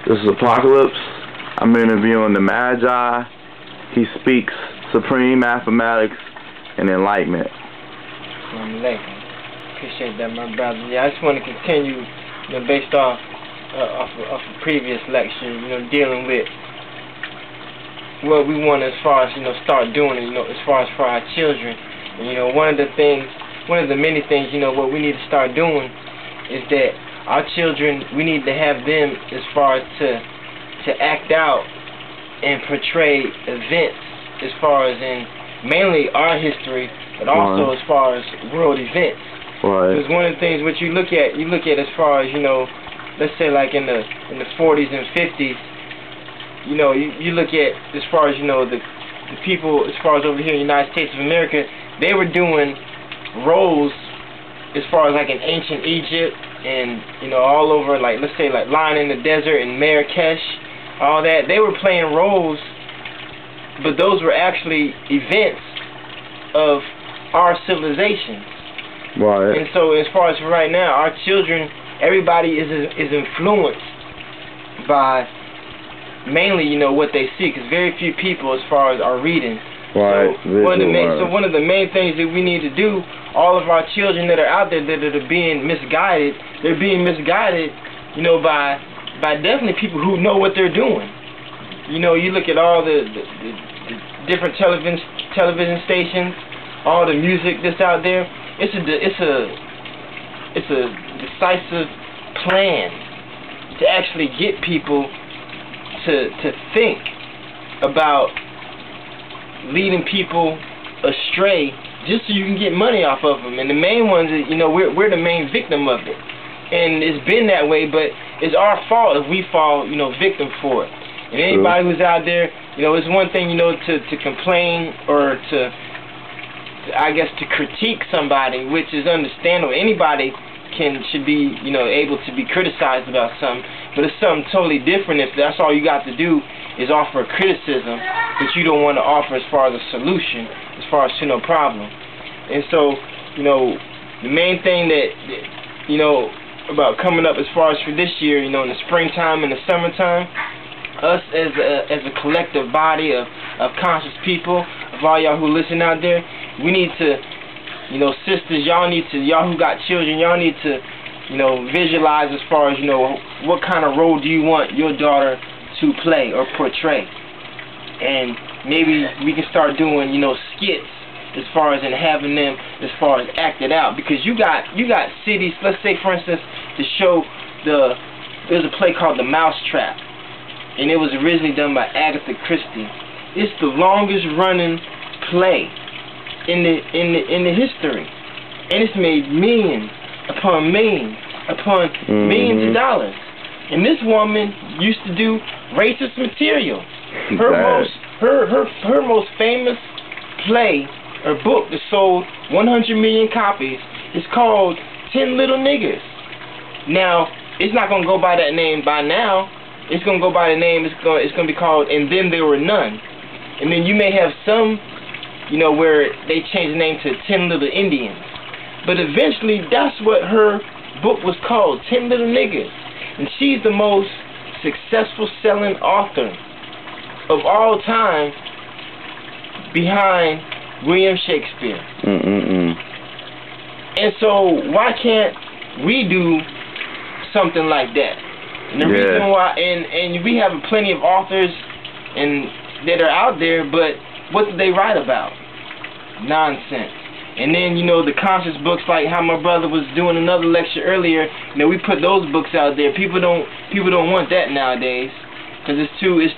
This is Apocalypse. I'm interviewing the Magi. He speaks supreme mathematics and enlightenment. Appreciate that, my brother. Yeah, I just want to continue, based off a previous lecture, dealing with what we want as far as, start doing, as far as for our children. And, one of the many things, what we need to start doing is that our children, we need to have them as far as to act out and portray events as far as in mainly our history, but also as far as world events. Because one of the things what you look at as far as, let's say like in the 40s and 50s, you look at as far as, the people as far as over here in the United States of America, they were doing roles as far as like in ancient Egypt and, all over, like, let's say like Lion in the Desert and Marrakesh, all that. They were playing roles, but those were actually events of our civilizations. And so as far as for right now, our children, everybody is influenced by mainly, what they see, because very few people as far as are reading. So one of the main things that we need to do, all of our children that are out there that are being misguided, they're being misguided, by definitely people who know what they're doing. You look at all the different television stations, all the music that's out there. It's a decisive plan to actually get people to think about leading people astray just so you can get money off of them. And the main ones, we're the main victim of it. And it's been that way, but it's our fault if we fall, victim for it. And anybody who's out there, it's one thing, to complain or I guess to critique somebody, which is understandable. Anybody should be, able to be criticized about something, but it's something totally different if that's all you got to do is offer criticism, but you don't want to offer as far as a solution, as far as to no problem. And so, the main thing that, about coming up as far as for this year, in the springtime and the summertime, us as a collective body of conscious people, of all y'all who listen out there, we need to, sisters, y'all who got children, y'all need to, visualize as far as, what kind of role do you want your daughter to play or portray. And maybe we can start doing, skits as far as in having them as far as acted out, because you got cities, let's say for instance, to show there's a play called The Mousetrap, and it was originally done by Agatha Christie. It's the longest running play in the history, and it's made millions upon millions upon millions of dollars. And this woman used to do racist material. Her most famous play or book that sold 100 million copies is called 10 Little Niggers. Now, it's not going to go by that name by now. It's going to go by the name, it's going to be called And Then There Were None. And then you may have some, where they change the name to 10 Little Indians. But eventually, that's what her book was called, 10 Little Niggers. And she's the most successful selling author of all time behind William Shakespeare. And so why can't we do something like that? And the reason why, and we have plenty of authors that are out there, but what do they write about? Nonsense. And then, the conscious books, like how my brother was doing another lecture earlier, we put those books out there. People don't want that nowadays, because it's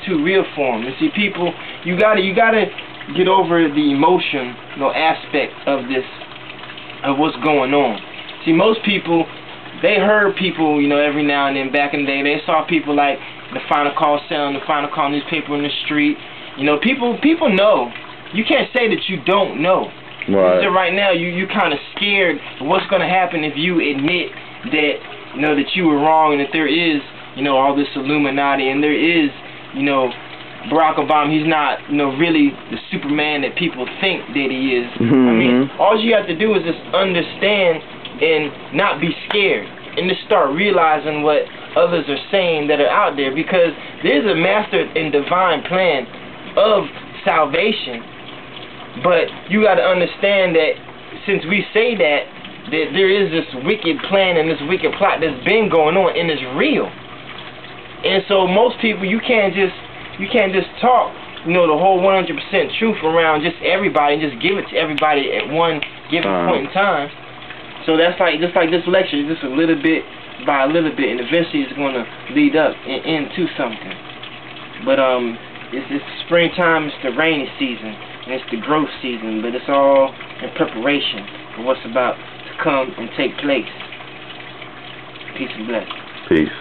too real for them. And see, people, you gotta get over the emotion, aspect of this, of what's going on. See, most people, they heard people, every now and then back in the day. They saw people like the Final Call selling the Final Call newspaper in the street. People know. You can't say that you don't know. So right now, you kind of scared of what's going to happen if you admit that, that you were wrong, and that there is, all this Illuminati, and there is, Barack Obama, he's not, really the Superman that people think that he is. I mean, all you have to do is just understand and not be scared, and just start realizing what others are saying that are out there, because there's a master and divine plan of salvation. But you got to understand that since we say that there is this wicked plan and this wicked plot that's been going on, and it's real. And so most people, you can't just talk, you know, the whole 100% truth around just everybody and just give it to everybody at one given point in time. So that's like, just like this lecture, just a little bit by a little bit, and eventually it's going to lead up into something. But it's springtime, it's the rainy season, and it's the growth season, but it's all in preparation for what's about to come and take place. Peace and blessings. Peace.